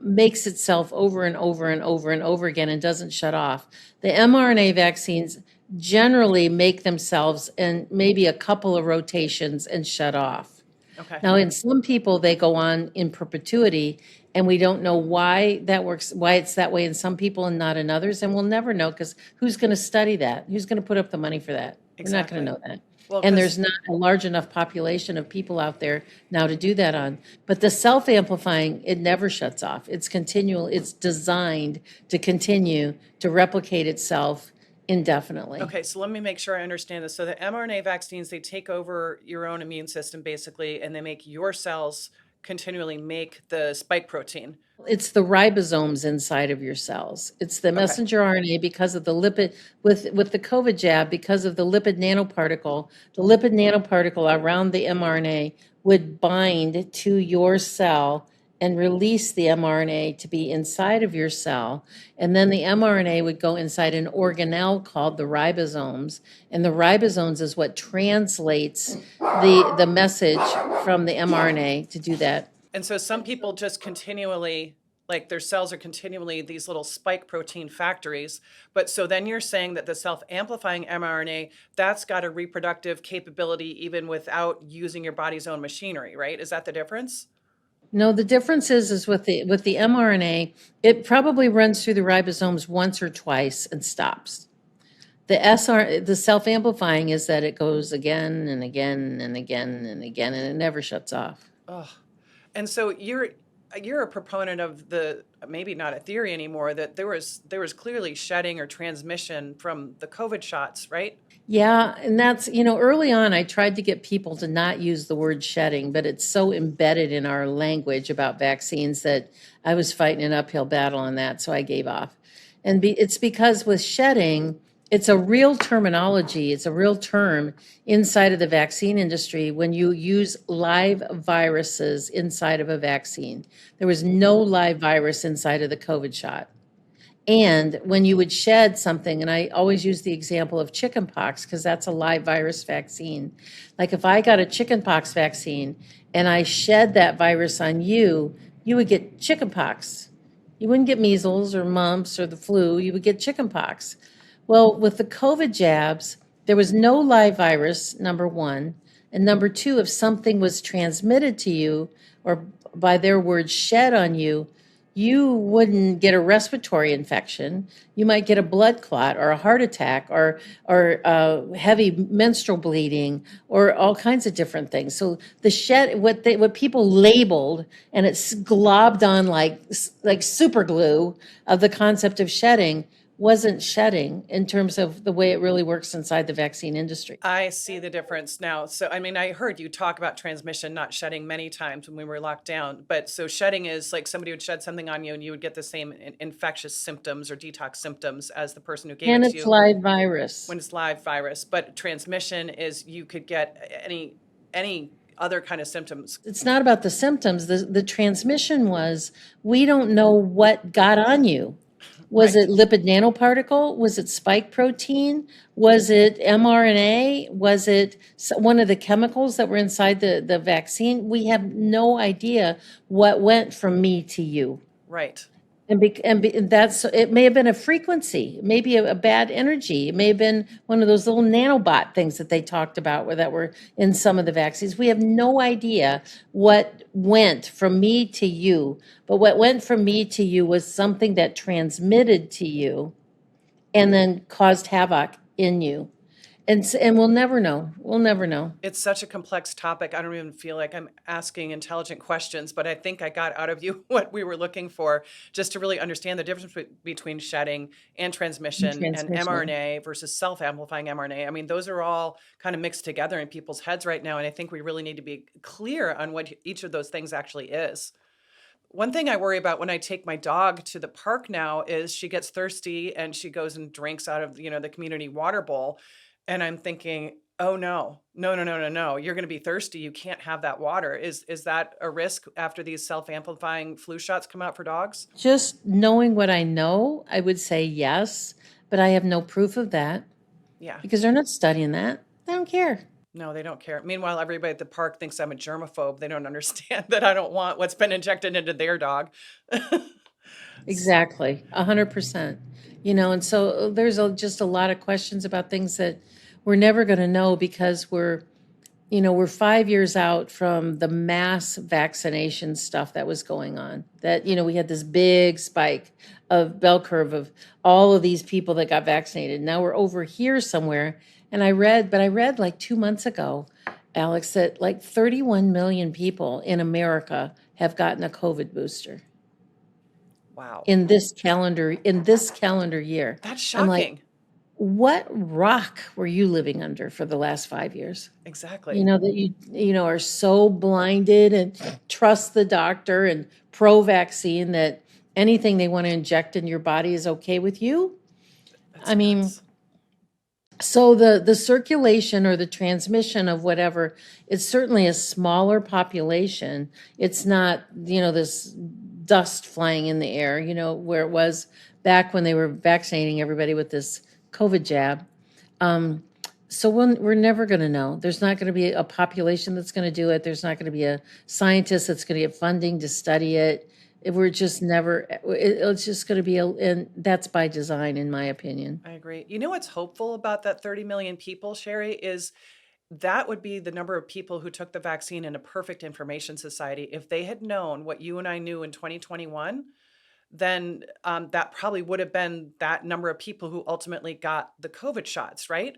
makes itself over and over and over and over again and doesn't shut off. The mRNA vaccines generally make themselves in maybe a couple of rotations and shut off. Okay. Now, in some people, they go on in perpetuity, and we don't know why that works, why it's that way in some people and not in others, and we'll never know because who's going to study that? Who's going to put up the money for that? Exactly. We're not going to know that. Well, And because there's not a large enough population of people out there now to do that on. But the self-amplifying, it never shuts off. It's continual. It's designed to continue to replicate itself indefinitely. okay, so let me make sure I understand this. So the mRNA vaccines, they take over your own immune system basically, and they make your cells continually make the spike protein. It's the ribosomes inside of your cells. It's the Okay. messenger RNA because of the lipid with the COVID jab, because of the lipid nanoparticle. The lipid nanoparticle around the mRNA would bind to your cell and release the mRNA to be inside of your cell. And then the mRNA would go inside an organelle called the ribosomes. And the ribosomes is what translates the message from the mRNA to do that. And so some people just continually, like their cells are continually these little spike protein factories. But so then you're saying that the self-amplifying mRNA, that's got a reproductive capability even without using your body's own machinery, right? Is that the difference? No, the difference is with the mRNA, it probably runs through the ribosomes once or twice and stops. The self-amplifying is that it goes again and again and again and again, and it never shuts off. Oh, and so you're a proponent of the, maybe not a theory anymore, that there was clearly shedding or transmission from the COVID shots, right? Yeah, and that's, early on, I tried to get people to not use the word shedding, but it's so embedded in our language about vaccines that I was fighting an uphill battle on that, so I gave off. And it's because with shedding, it's a real terminology, it's a real term inside of the vaccine industry when you use live viruses inside of a vaccine. There was no live virus inside of the COVID shot. And when you would shed something, and I always use the example of chickenpox because that's a live virus vaccine. Like if I got a chickenpox vaccine and I shed that virus on you, you would get chickenpox. You wouldn't get measles or mumps or the flu, you would get chickenpox. Well, with the COVID jabs, there was no live virus, number one. And number two, if something was transmitted to you or by their words shed on you, you wouldn't get a respiratory infection. You might get a blood clot or a heart attack or heavy menstrual bleeding or all kinds of different things. So the shed, what people labeled, and it's globbed on like super glue of the concept of shedding, wasn't shedding in terms of the way it really works inside the vaccine industry. I see the difference now. So, I mean, I heard you talk about transmission, not shedding many times when we were locked down. But so shedding is like somebody would shed something on you and you would get the same infectious symptoms or detox symptoms as the person who gave And it to it's you live virus. when it's live virus. But transmission is you could get any other kind of symptoms. It's not about the symptoms. The transmission was, we don't know what got on you. Was Right. it lipid nanoparticle? Was it spike protein? Was it mRNA? Was it one of the chemicals that were inside the vaccine? We have no idea what went from me to you. Right. And that's, it may have been a frequency, it may be a bad energy. It may have been one of those little nanobot things that they talked about that were in some of the vaccines. We have no idea what went from me to you, but what went from me to you was something that transmitted to you and then caused havoc in you. And we'll never know. We'll never know. It's such a complex topic. I don't even feel like I'm asking intelligent questions, but I think I got out of you what we were looking for, just to really understand the difference between shedding and transmission and mRNA versus self-amplifying mRNA. I mean, those are all kind of mixed together in people's heads right now. And I think we really need to be clear on what each of those things actually is. One thing I worry about when I take my dog to the park now is she gets thirsty and she goes and drinks out of, the community water bowl. And I'm thinking, oh no, no. You're going to be thirsty. You can't have that water. Is that a risk after these self-amplifying flu shots come out for dogs? Just knowing what I know, I would say yes, but I have no proof of that. Yeah. Because they're not studying that. They don't care. No, they don't care. Meanwhile, everybody at the park thinks I'm a germaphobe. They don't understand that I don't want what's been injected into their dog. Exactly, 100%. And so there's just a lot of questions about things that we're never going to know because we're 5 years out from the mass vaccination stuff that was going on. That, we had this big spike of bell curve of all of these people that got vaccinated. Now we're over here somewhere And I read like 2 months ago, Alex, that like 31 million people in America have gotten a COVID booster Wow. in this calendar year. That's I'm like, shocking. what rock were you living under for the last 5 years? Exactly. That are so blinded and trust the doctor and pro-vaccine that anything they want to inject in your body is okay with you. That's I mean, nuts. so the circulation or the transmission of whatever, it's certainly a smaller population. It's not, this dust flying in the air, where it was back when they were vaccinating everybody with this COVID jab. So we're never going to know. There's not going to be a population that's going to do it. There's not going to be a scientist that's going to get funding to study it. We're just never, it's just going to be, and that's by design, in my opinion. I agree. You know what's hopeful about that 30 million people, Sherri, is that would be the number of people who took the vaccine in a perfect information society. If they had known what you and I knew in 2021, then that probably would have been that number of people who ultimately got the COVID shots, right?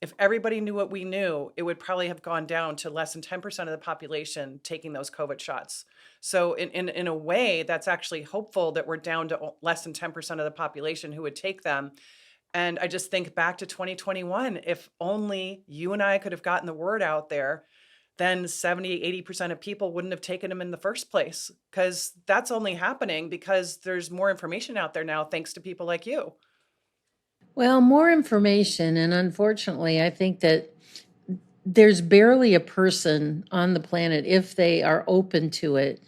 If everybody knew what we knew, it would probably have gone down to less than 10% of the population taking those COVID shots. So in a way, that's actually hopeful that we're down to less than 10% of the population who would take them. And I just think back to 2021, if only you and I could have gotten the word out there, then 70, 80% of people wouldn't have taken them in the first place, because that's only happening because there's more information out there now, thanks to people like you. Well, more information, and unfortunately, I think that there's barely a person on the planet, if they are open to it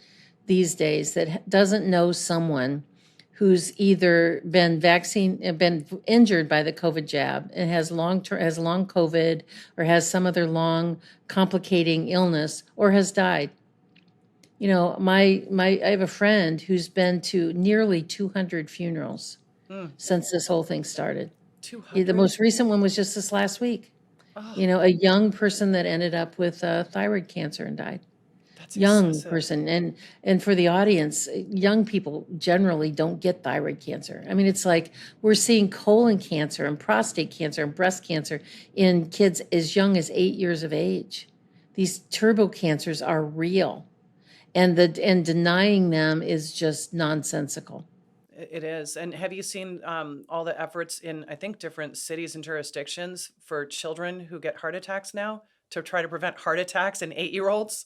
these days, that doesn't know someone who's either been injured by the COVID jab and has long COVID, or has some other long complicating illness, or has died. I have a friend who's been to nearly 200 funerals since this whole thing started. 200. The most recent one was just this last week. Oh, A young person that ended up with thyroid cancer and died. that's Young excessive. person. And for the audience, young people generally don't get thyroid cancer. I mean, it's like we're seeing colon cancer and prostate cancer and breast cancer in kids as young as 8 years of age. These turbo cancers are real. And denying them is just nonsensical. It is. And have you seen all the efforts in, I think, different cities and jurisdictions for children who get heart attacks now to try to prevent heart attacks in 8-year-olds?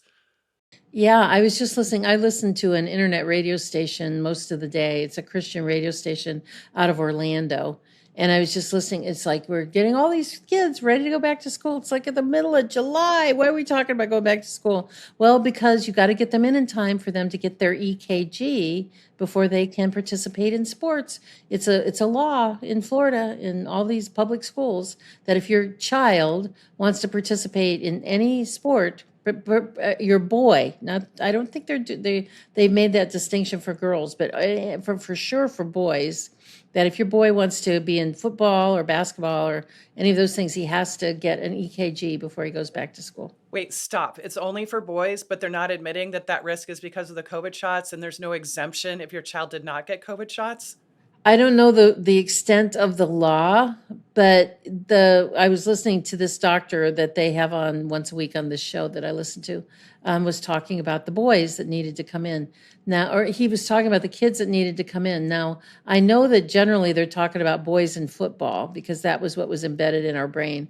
Yeah, I was just listening. I listen to an internet radio station most of the day. It's a Christian radio station out of Orlando. And I was just listening. It's like we're getting all these kids ready to go back to school. It's like in the middle of July. Why are we talking about going back to school? Well, because you got to get them in time for them to get their EKG before they can participate in sports. It's a law in Florida in all these public schools that if your child wants to participate in any sport, but your boy, not, I don't think they've made that distinction for girls, but for sure for boys, that if your boy wants to be in football or basketball or any of those things, he has to get an EKG before he goes back to school. Wait, stop. It's only for boys, but they're not admitting that that risk is because of the COVID shots, and there's no exemption if your child did not get COVID shots? I don't know the extent of the law, but I was listening to this doctor that they have on once a week on this show that I listen to, was talking about the boys that needed to come in now, or he was talking about the kids that needed to come in. Now, I know that generally they're talking about boys in football because that was what was embedded in our brain.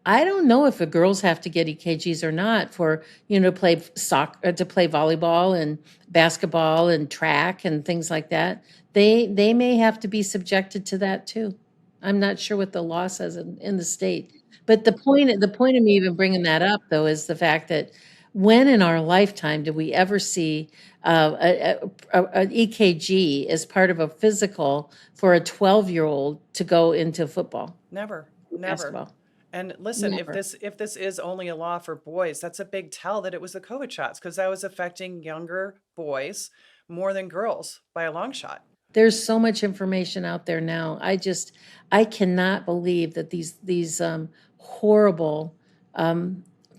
I don't know if the girls have to get EKGs or not for, to play soccer, to play volleyball and basketball and track and things like that. They may have to be subjected to that too. I'm not sure what the law says in the state. But the point of me even bringing that up, though, is the fact that when in our lifetime did we ever see an EKG as part of a physical for a 12-year-old to go into football? Never. Basketball. And listen, Never. if this is only a law for boys, that's a big tell that it was the COVID shots, because that was affecting younger boys more than girls by a long shot. There's so much information out there now. I cannot believe that these horrible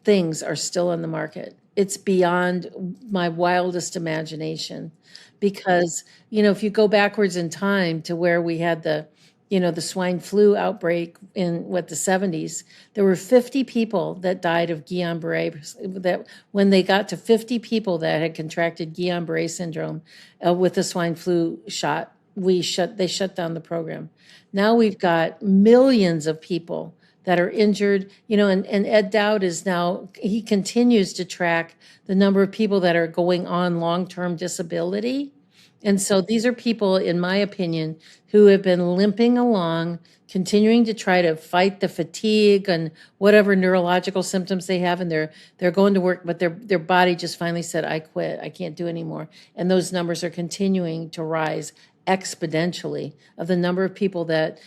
things are still on the market. It's beyond my wildest imagination because, if you go backwards in time to where we had the the swine flu outbreak in the 70s, there were 50 people that died of Guillain-Barré. That when they got to 50 people that had contracted Guillain-Barré syndrome with the swine flu shot, they shut down the program. Now we've got millions of people that are injured, and Ed Dowd he continues to track the number of people that are going on long-term disability. And so these are people, in my opinion, who have been limping along, continuing to try to fight the fatigue and whatever neurological symptoms they have, and they're going to work, but their body just finally said, I quit, I can't do anymore. And those numbers are continuing to rise exponentially of the number of people that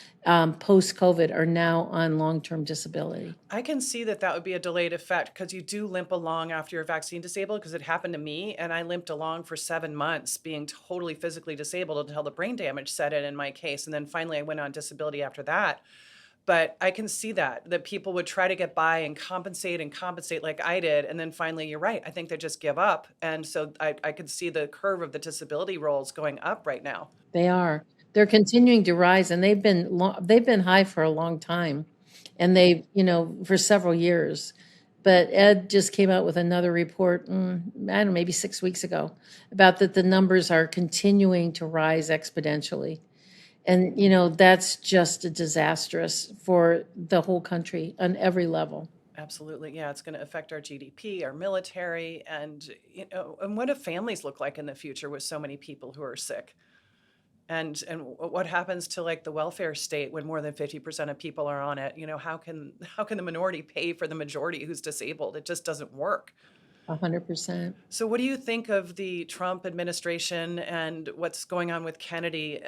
post-COVID are now on long-term disability. I can see that would be a delayed effect because you do limp along after you're vaccine disabled, because it happened to me, and I limped along for 7 months being totally physically disabled until the brain damage set in my case. And then finally I went on disability after that. But I can see that people would try to get by and compensate like I did. And then finally, you're right. I think they just give up. And so I could see the curve of the disability rolls going up right now. They are. They're continuing to rise, and they've been high for a long time, and for several years. But Ed just came out with another report, I don't know, maybe 6 weeks ago, about that the numbers are continuing to rise exponentially. And, that's just disastrous for the whole country on every level. Absolutely. Yeah, it's going to affect our GDP, our military, and and what do families look like in the future with so many people who are sick? And what happens to like the welfare state when more than 50% of people are on it? How can the minority pay for the majority who's disabled? It just doesn't work. 100%. So what do you think of the Trump administration and what's going on with Kennedy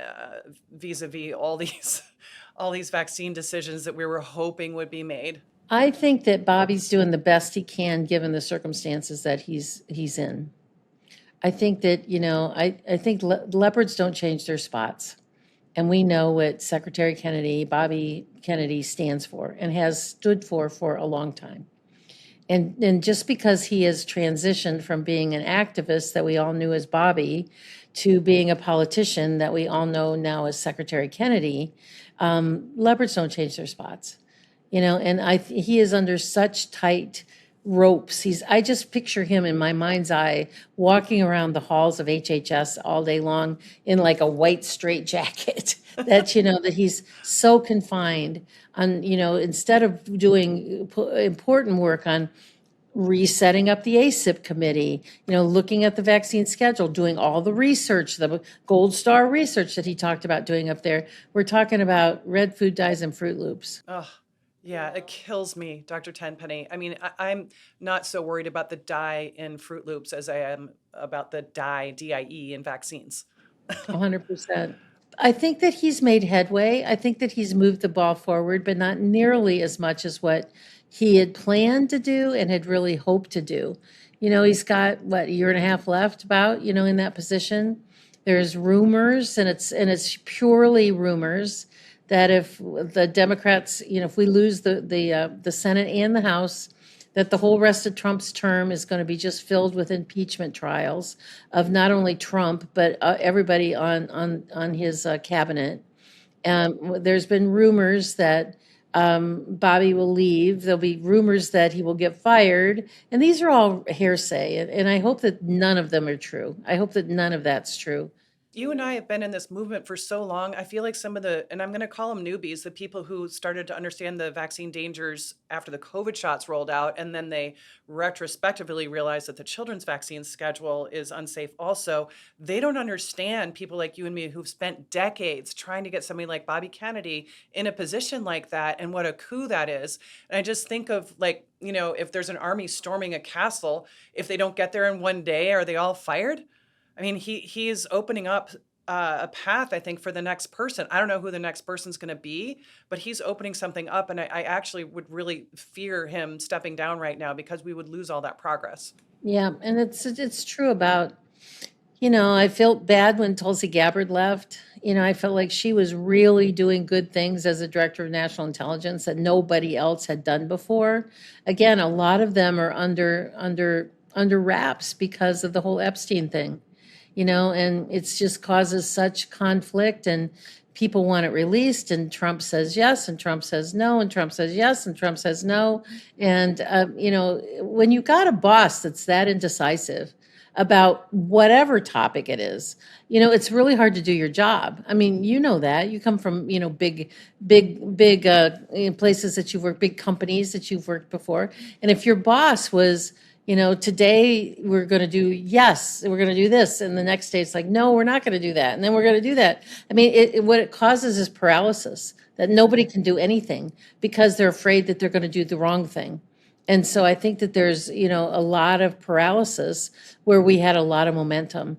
vis-a-vis all these vaccine decisions that we were hoping would be made? I think that Bobby's doing the best he can given the circumstances that he's in. I think that, I think leopards don't change their spots. And we know what Secretary Kennedy, Bobby Kennedy, stands for and has stood for a long time. And just because he has transitioned from being an activist that we all knew as Bobby to being a politician that we all know now as Secretary Kennedy, leopards don't change their spots. And he is under such tight ropes. I just picture him in my mind's eye walking around the halls of HHS all day long in like a white straitjacket. That that he's so confined on, instead of doing important work on resetting up the ACIP committee, looking at the vaccine schedule, doing all the research, the gold star research that he talked about doing up there. We're talking about red food dyes and Fruit Loops. Oh, yeah, it kills me, Dr. Tenpenny. I mean, I'm not so worried about the dye in Fruit Loops as I am about the dye, DIE, in vaccines. 100%. I think that he's made headway. I think that he's moved the ball forward, but not nearly as much as what he had planned to do and had really hoped to do. He's got, a year and a half left in that position. There's rumors, and it's purely rumors, that if the Democrats, if we lose the Senate and the House, that the whole rest of Trump's term is going to be just filled with impeachment trials of not only Trump, but everybody on his cabinet. There's been rumors that Bobby will leave. There'll be rumors that he will get fired. And these are all hearsay. And I hope that none of them are true. I hope that none of that's true. You and I have been in this movement for so long. I feel like some of and I'm going to call them newbies, the people who started to understand the vaccine dangers after the COVID shots rolled out, and then they retrospectively realized that the children's vaccine schedule is unsafe also. They don't understand people like you and me who've spent decades trying to get somebody like Bobby Kennedy in a position like that, and what a coup that is. And I just think of if there's an army storming a castle, if they don't get there in one day, are they all fired? I mean, he is opening up a path, I think, for the next person. I don't know who the next person's going to be, but he's opening something up. And I actually would really fear him stepping down right now because we would lose all that progress. Yeah, and it's true about, I felt bad when Tulsi Gabbard left. I felt like she was really doing good things as a director of national intelligence that nobody else had done before. Again, a lot of them are under wraps because of the whole Epstein thing. And it's just causes such conflict, and people want it released, and Trump says yes, and Trump says no, and Trump says yes, and Trump says no. And, when you got a boss that's that indecisive about whatever topic it is, it's really hard to do your job. I mean, that. You come from, big places that you've worked, big companies that you've worked before. And if your boss was, today we're going to do, yes, we're going to do this. And the next day it's like, no, we're not going to do that. And then we're going to do that. I mean, what it causes is paralysis, that nobody can do anything because they're afraid that they're going to do the wrong thing. And so I think that there's, a lot of paralysis where we had a lot of momentum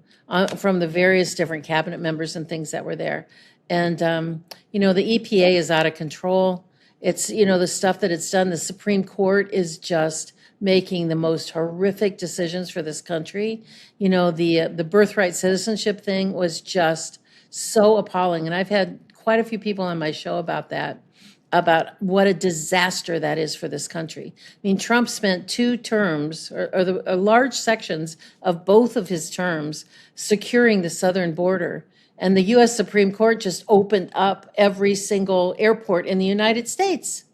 from the various different cabinet members and things that were there. And, the EPA is out of control. It's, the stuff that it's done. The Supreme Court is just making the most horrific decisions for this country. The birthright citizenship thing was just so appalling. And I've had quite a few people on my show about that, about what a disaster that is for this country. I mean, Trump spent 2 terms, or large sections of both of his terms, securing the southern border. And the U.S. Supreme Court just opened up every single airport in the United States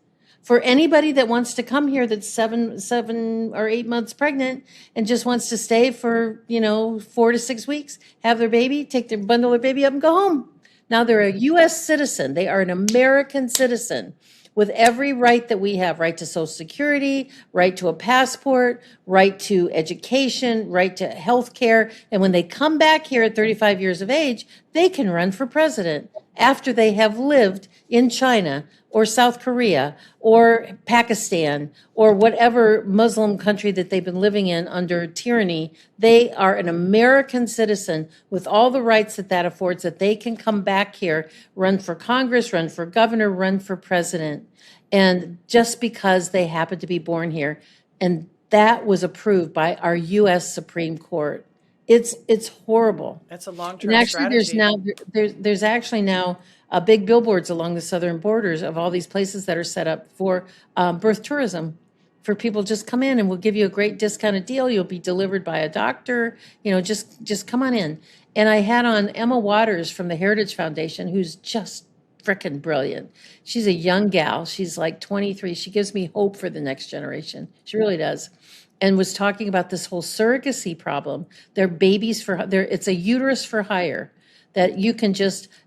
for anybody that wants to come here that's 7 or 8 months pregnant and just wants to stay for, 4 to 6 weeks, have their baby, bundle their baby up and go home. Now they're a U.S. citizen. They are an American citizen with every right that we have: right to Social Security, right to a passport, right to education, right to health care. And when they come back here at 35 years of age, they can run for president after they have lived in China or South Korea or Pakistan or whatever Muslim country that they've been living in under tyranny. They are an American citizen with all the rights that affords, that they can come back here, run for Congress, run for governor, run for president. And just because they happen to be born here. And that was approved by our U.S. Supreme Court. It's horrible. That's a long-term And actually, strategy. there's actually now big billboards along the southern borders of all these places that are set up for birth tourism, for people just come in and we'll give you a great discounted deal. You'll be delivered by a doctor. Just come on in. And I had on Emma Waters from the Heritage Foundation, who's just frickin' brilliant. She's a young gal. She's like 23. She gives me hope for the next generation. She really does. And was talking about this whole surrogacy problem. They're babies it's a uterus for hire, that you can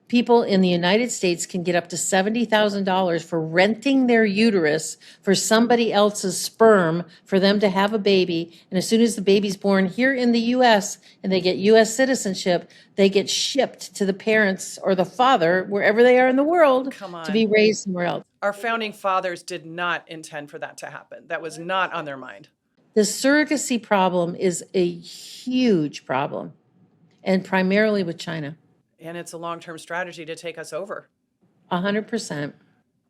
people in the United States can get up to $70,000 for renting their uterus for somebody else's sperm for them to have a baby. And as soon as the baby's born here in the U.S. and they get U.S. citizenship, they get shipped to the parents or the father, wherever they are in the world, to be raised somewhere else. Our founding fathers did not intend for that to happen. That was not on their mind. The surrogacy problem is a huge problem, and primarily with China. And it's a long-term strategy to take us over. 100%.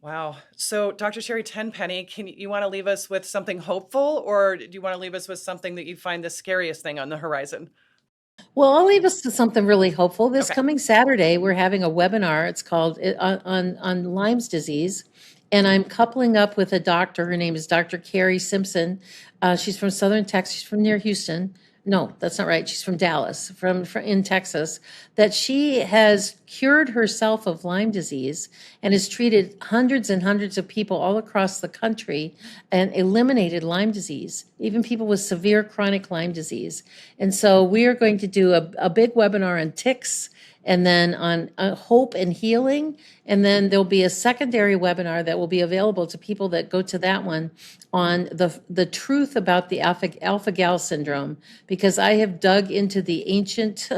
Wow. So, Dr. Sherri Tenpenny, you want to leave us with something hopeful, or do you want to leave us with something that you find the scariest thing on the horizon? Well, I'll leave us to something really hopeful. This coming Saturday, we're having a webinar. It's called on Lyme's disease. And I'm coupling up with a doctor. Her name is Dr. Carrie Simpson. She's from Southern Texas. She's from near Houston. No, that's not right. She's from Dallas, from in Texas, that she has cured herself of Lyme disease and has treated hundreds and hundreds of people all across the country and eliminated Lyme disease, even people with severe chronic Lyme disease. And so we are going to do a big webinar on ticks, and then on hope and healing. And then there'll be a secondary webinar that will be available to people that go to that one on the truth about the alpha-gal syndrome, because I have dug into the ancient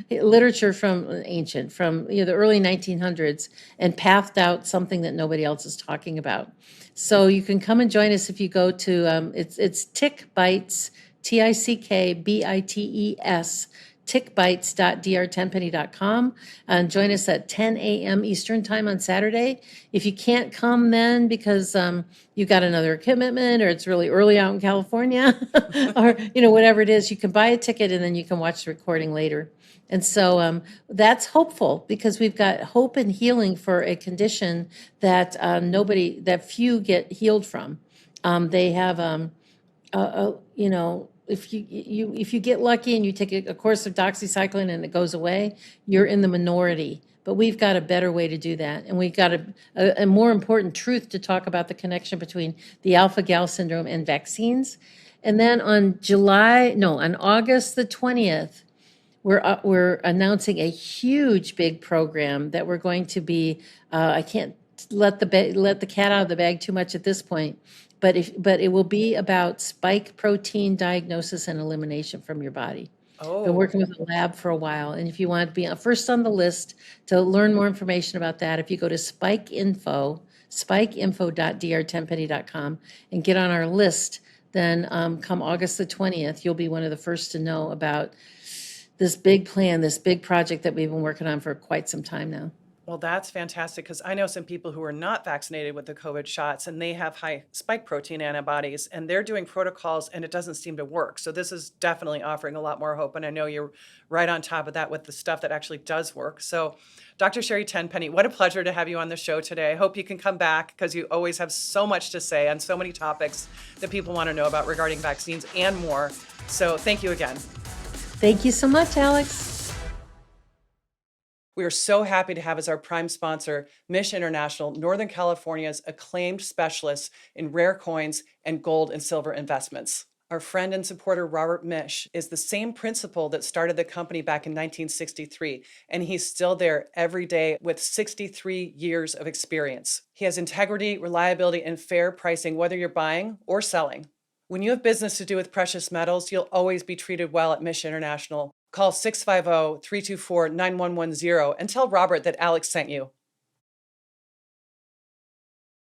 literature from the early 1900s and pathed out something that nobody else is talking about. So you can come and join us if you go to, it's Tick Bites, TICKBITES, tickbites.drtenpenny.com, and join us at 10 a.m. Eastern time on Saturday. If you can't come then because you got another commitment or it's really early out in California or whatever it is, you can buy a ticket and then you can watch the recording later. And so that's hopeful, because we've got hope and healing for a condition that that few get healed from. They have if you get lucky and you take a course of doxycycline and it goes away, you're in the minority. but we've got a better way to do that. And we've got a more important truth to talk about the connection between the alpha-gal syndrome and vaccines. And then on August the 20th, we're announcing a huge big program that we're going to be, I can't let the cat out of the bag too much at this point, but it will be about spike protein diagnosis and elimination from your body. Been working with a lab for a while, and if you want to be first on the list to learn more information about that, if you go to spikeinfo.drtenpenny.com and get on our list, then come August the 20th, you'll be one of the first to know about this big plan, this big project that we've been working on for quite some time now. Well, that's fantastic, because I know some people who are not vaccinated with the COVID shots and they have high spike protein antibodies and they're doing protocols and it doesn't seem to work. So this is definitely offering a lot more hope. And I know you're right on top of that with the stuff that actually does work. So Dr. Sherri Tenpenny, what a pleasure to have you on the show today. I hope you can come back, because you always have so much to say on so many topics that people want to know about regarding vaccines and more. So thank you again. Thank you so much, Alex. We are so happy to have as our prime sponsor, Mish International, Northern California's acclaimed specialists in rare coins and gold and silver investments. Our friend and supporter, Robert Mish, is the same principal that started the company back in 1963, and he's still there every day with 63 years of experience. He has integrity, reliability, and fair pricing, whether you're buying or selling. When you have business to do with precious metals, you'll always be treated well at Mish International. Call 650-324-9110 and tell Robert that Alex sent you.